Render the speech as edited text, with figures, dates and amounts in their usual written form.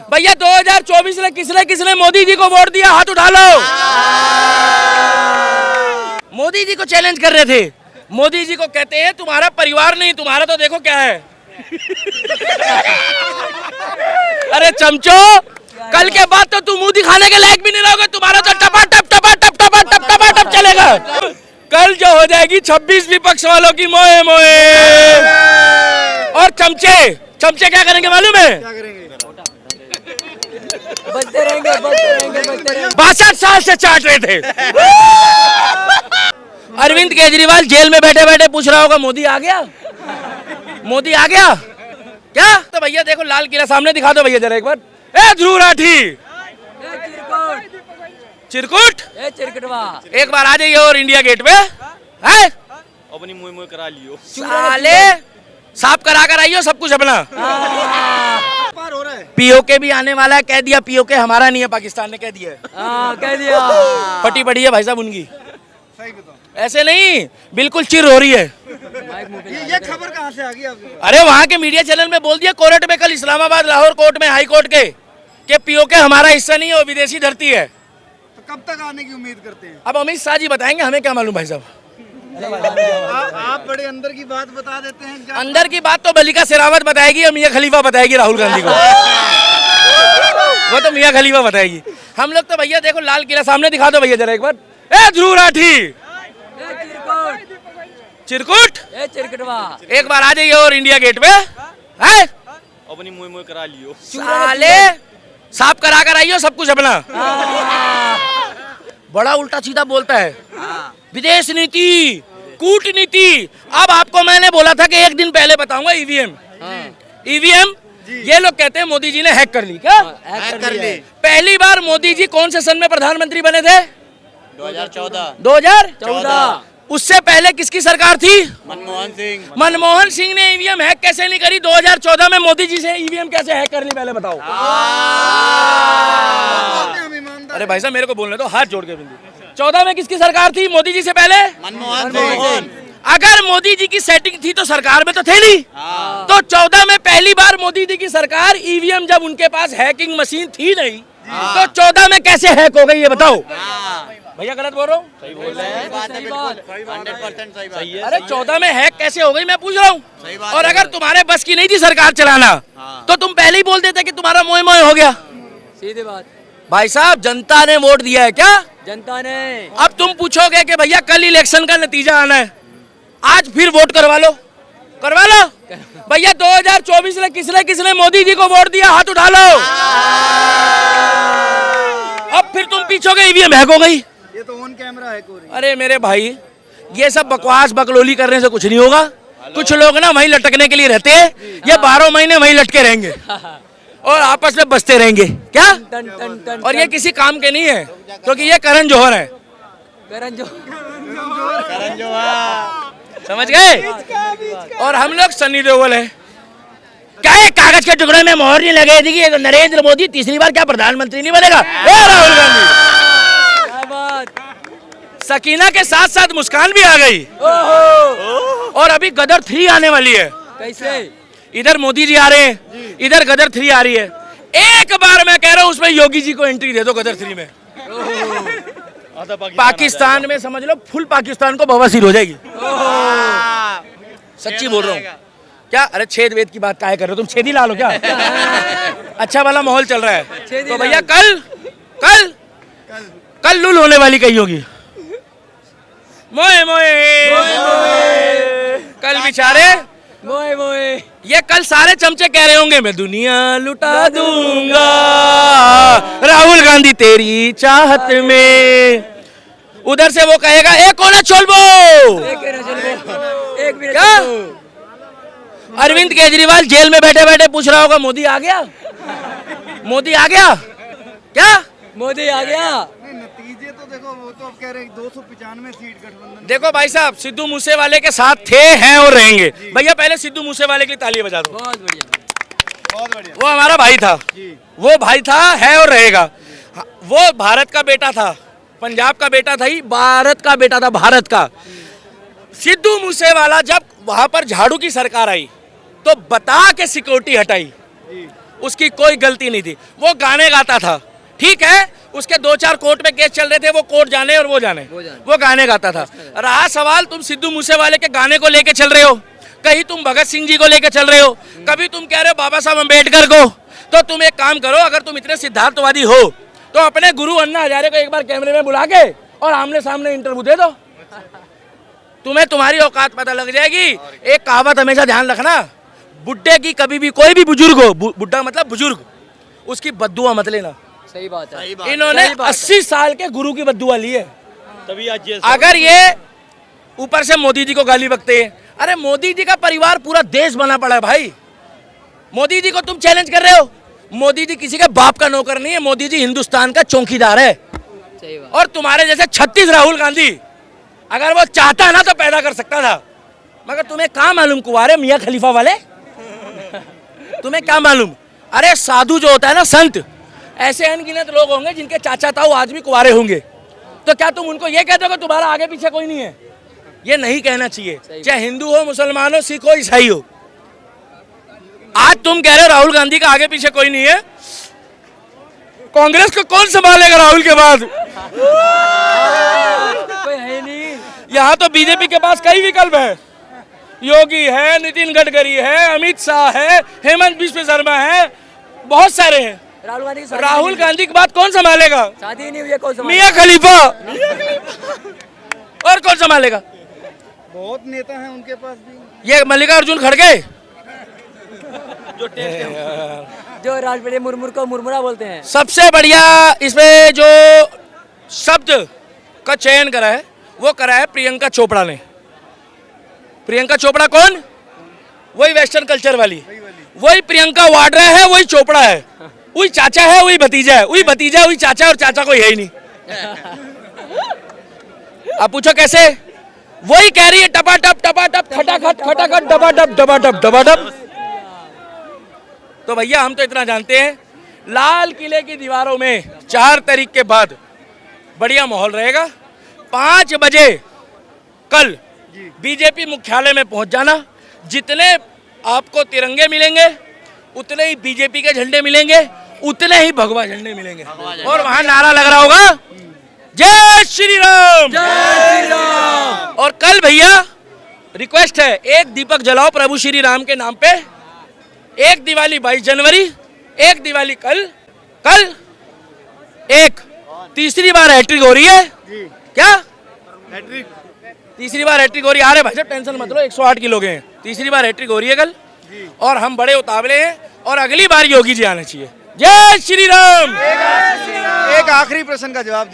भैया 2024 में किसने किसने मोदी जी को वोट दिया, हाथ उठा लो। मोदी जी को चैलेंज कर रहे थे। मोदी जी को कहते हैं तुम्हारा परिवार नहीं, तुम्हारा तो देखो क्या है। अरे चमचो, कल के बाद तो तुम मुंह दिखाने के लायक भी नहीं रहोगे, तुम्हारा तो टपा टप टपा टप टपा टप टपा टप चलेगा। कल जो हो जाएगी 26 विपक्ष वालों की मोए मोए। और चमचे चमचे क्या करेंगे मालूम है? बचते रहेंगे 62 साल से चाट रहे थे। अरविंद केजरीवाल जेल में बैठे बैठे पूछ रहा होगा मोदी आ गया, मोदी आ गया क्या? तो भैया देखो लाल किला सामने दिखा दो भैया जरा एक बार। ए ध्रुव राठी, चिरकुट, एक बार आ जाइए और इंडिया गेट पे है अपनी मुँह मुँह करा लियो, साले साफ करा कर आइयो सब कुछ अपना। पीओके भी आने वाला है, कह दिया पीओके हमारा नहीं है, पाकिस्तान ने कह दिया है। कह दिया फटी पड़ी है भाई साहब उनकी। ऐसे नहीं, बिल्कुल चिर हो रही है। ये खबर कहाँ से आ गई आपको? अरे वहाँ के मीडिया चैनल में बोल दिया कोर्ट में, कल इस्लामाबाद लाहौर कोर्ट में, हाई कोर्ट के पीओके हमारा हिस्सा नहीं है, वो विदेशी धरती है। तो कब तक आने की उम्मीद करते हैं? अब अमित शाह जी बताएंगे, हमें क्या मालूम भाई साहब। आप बड़े अंदर की बात बता देते हैं क्या? अंदर की बात तो मलिका शेरावत बताएगी और मियां खलीफा बताएगी राहुल गांधी को। वो तो मियां खलीफा बताएगी। हम लोग तो भैया देखो लाल किला सामने दिखा दो भैया जरा एक बार। ए ध्रुव राठी, चिरकुट, एक बार आ जाइए और इंडिया गेट पे है अपनी मुँह मुँह करा लियो, साले साफ करा कर आइयो सब कुछ अपना। बड़ा उल्टा सीधा बोलता है। विदेश नीति, कूटनीति। अब आपको मैंने बोला था कि एक दिन पहले बताऊंगा ईवीएम। ईवीएम ये लोग कहते हैं मोदी जी ने हैक कर ली। क्या हैक कर ली? पहली बार मोदी जी कौन से सन में प्रधानमंत्री बने थे? 2014। उससे पहले किसकी सरकार थी? मनमोहन सिंह ने ईवीएम हैक कैसे नहीं करी? 2014 में मोदी जी से ईवीएम कैसे हैक कर ली पहले बताओ। अरे भाई साहब मेरे को बोलने दो, हाथ जोड़ के बिंदु। 14 में किसकी सरकार थी मोदी जी से पहले? मनमोहन सिंह। अगर मोदी जी की सेटिंग थी तो सरकार में तो थे नहीं। तो 14 में पहली बार मोदी जी की सरकार, ईवीएम जब उनके पास हैकिंग मशीन थी नहीं, तो 14 में कैसे हैक हो गई ये बताओ। भैया गलत बोल रहा हूँ? सही बोल रहे हैं, 100% सही बात है। अरे 14 में हैक कैसे हो गई मैं पूछ रहा हूँ। और अगर तुम्हारे बस की नहीं थी सरकार चलाना, तो तुम पहले ही बोल देते कि तुम्हारा मोए मोए हो गया। सीधी बात। भाई साहब जनता ने वोट दिया है क्या? जनता ने। अब तुम पूछोगे कि भैया कल इलेक्शन का नतीजा आना है, आज फिर वोट करवा लो, करवा लो। भैया 2024 में किसने किसने मोदी जी को वोट दिया, हाथ उठा लो। अब फिर तुम पूछोगे ईवीएम हैक हो गई। ये तो ऑन कैमरा हैक हो रही है। अरे मेरे भाई ये सब बकवास बकलोली करने से कुछ नहीं होगा। कुछ लोग ना वहीं लटकने के लिए रहते हैं, ये 12 महीने वहीं लटके रहेंगे और आपस में बचते रहेंगे क्या? और ये किसी काम के नहीं है, क्योंकि ये करण जौहर है। करण समझ गए? और हम लोग सनी देओल है। क्या ये कागज के टुकड़े में मोहर नहीं लगे थी कि नरेंद्र मोदी तीसरी बार क्या प्रधानमंत्री नहीं बनेगा? राहुल गांधी। सकीना के साथ साथ मुस्कान भी आ गई। और अभी गदर 3 आने वाली है। कैसे? इधर मोदी जी आ रहे हैं, इधर गदर 3 आ रही है। एक बार मैं कह रहा हूँ उसमें योगी जी को एंट्री दे दो गदर 3 में। पाकिस्तान में समझ लो फुल पाकिस्तान को बवासीर हो जाएगी। सच्ची बोल रहा हूँ। क्या? अरे छेद वेद की बात काहे कर रहे हो तुम? छेदी लाल हो क्या? अच्छा वाला माहौल चल रहा है। तो भैया कल कल कल लुल होने वाली कही होगी। मोए मोए कल बेचारे मोए मोए ये कल सारे चमचे कह रहे होंगे मैं दुनिया लुटा दूंगा राहुल गांधी तेरी चाहत में। उधर से वो कहेगा ए कोना चोलबो। एक मिनट क्या? अरविंद केजरीवाल जेल में बैठे बैठे पूछ रहा होगा मोदी आ गया, मोदी आ गया क्या? मोदी आ गया। नतीजे तो देखो, वो तो अब कह रहे हैं 295 सीट गठबंधन। देखो भाई साहब सिद्धू मूसेवाले के साथ थे, हैं और रहेंगे। भैया पहले सिद्धू मूसेवाले की ताली बजा दो। बहुत बढ़िया, बहुत बढ़िया। वो हमारा भाई था, वो भाई था, है और रहेगा। वो भारत का बेटा था, पंजाब का बेटा था ही, भारत का बेटा था, भारत का। सिद्धू मूसेवाला जब वहां पर झाड़ू की सरकार आई तो बता के सिक्योरिटी हटाई। उसकी कोई गलती नहीं थी, वो गाने गाता था, ठीक है। उसके 2-4 कोर्ट में केस चल रहे थे, वो कोर्ट जाने और वो जाने, वो गाने गाता था। रहा सवाल तुम सिद्धू मूसेवाले के गाने को लेके चल रहे हो, कहीं तुम भगत सिंह जी को लेके चल रहे हो, कभी तुम कह रहे हो बाबा साहब अम्बेडकर को। तो तुम एक काम करो, अगर तुम इतने सिद्धार्थवादी हो तो अपने गुरु अन्ना हजारे को एक बार कैमरे में बुला के और आमने सामने इंटरव्यू दे दो, तुम्हें तुम्हारी औकात पता लग जाएगी। एक कहावत हमेशा ध्यान रखना, बुड्ढे की कभी भी, कोई भी बुजुर्ग हो, बुड्ढा मतलब बुजुर्ग, उसकी बद्दुआ मत लेना। सही बात है। इन्होंने 80 साल के गुरु की बद्दुआ ली है। तभी आज ये अगर ये ऊपर से मोदी जी को गाली बकते हैं, अरे मोदी जी का परिवार पूरा देश बना पड़ा है भाई। मोदी जी को तुम चैलेंज कर रहे हो, मोदी जी किसी के बाप का नौकर नहीं है, मोदी जी हिंदुस्तान का चौकीदार है। सही बात। और तुम्हारे जैसे 36 राहुल गांधी, अगर वो चाहता ना तो पैदा कर सकता था, मगर तुम्हें क्या मालूम कुंवारे मियां खलीफा वाले, तुम्हें क्या मालूम। अरे साधु जो होता है ना, संत, ऐसे अनगिनत लोग होंगे जिनके चाचा ताऊ आज भी कुंवारे होंगे। तो क्या तुम उनको ये कहते हो कि तुम्हारा आगे पीछे कोई नहीं है? ये नहीं कहना चाहिए, चाहे हिंदू हो, मुसलमान हो, सिख हो, ईसाई हो। आज तुम कह रहे हो राहुल गांधी का आगे पीछे कोई नहीं है, कांग्रेस को कौन संभालेगा राहुल के बाद? कोई है नहीं। यहाँ तो बीजेपी के पास कई विकल्प है, योगी है, नितिन गडकरी है, अमित शाह है, हेमंत बिश्व शर्मा है, बहुत सारे हैं। राहुल गांधी की राहुल गांधी के बाद कौन संभालेगा? शादी नहीं हुई है, कौन संभालेगा? मियां खलीफा। और कौन संभालेगा? बहुत नेता हैं उनके पास भी। ये मल्लिकार्जुन खड़गे, जो राजबड़े मुरमुर को मुरमुरा बोलते हैं। सबसे बढ़िया इसमें जो शब्द का चयन करा है वो करा है प्रियंका चोपड़ा ने। प्रियंका चोपड़ा कौन? वही वेस्टर्न कल्चर वाली, वही प्रियंका वाड्रा है, वही चोपड़ा है, वही चाचा है, वही भतीजा है, वही भतीजा, वही चाचा, और चाचा कोई है ही नहीं। आप पूछो कैसे? वही कह रही है टपाटप टपाटप खटाखट खटाखट डबाडप डबाडप डबाडप। तो भैया हम तो इतना जानते हैं, लाल किले की दीवारों में 4 तारीख के बाद बढ़िया माहौल रहेगा। 5 बजे कल बीजेपी मुख्यालय में पहुंच जाना। जितने आपको तिरंगे मिलेंगे, उतने ही बीजेपी के झंडे मिलेंगे, उतने ही भगवा झंडे मिलेंगे, और वहां नारा लग रहा होगा जय श्री राम, जय श्री राम। और कल भैया रिक्वेस्ट है, एक दीपक जलाओ प्रभु श्री राम के नाम पे। एक दिवाली 22 जनवरी, एक दिवाली कल, कल एक तीसरी बार हैट्रिक हो रही है। क्या हैट्रिक? तीसरी बार हैट्रिक हो रही है। अरे भाई साहब टेंशन मत लो, 108 किलो के हैं। तीसरी बार हैट्रिक हो रही है कल, और हम बड़े उतावले हैं, और अगली बार योगी जी आने चाहिए। जय श्री राम। एक आखिरी प्रश्न का जवाब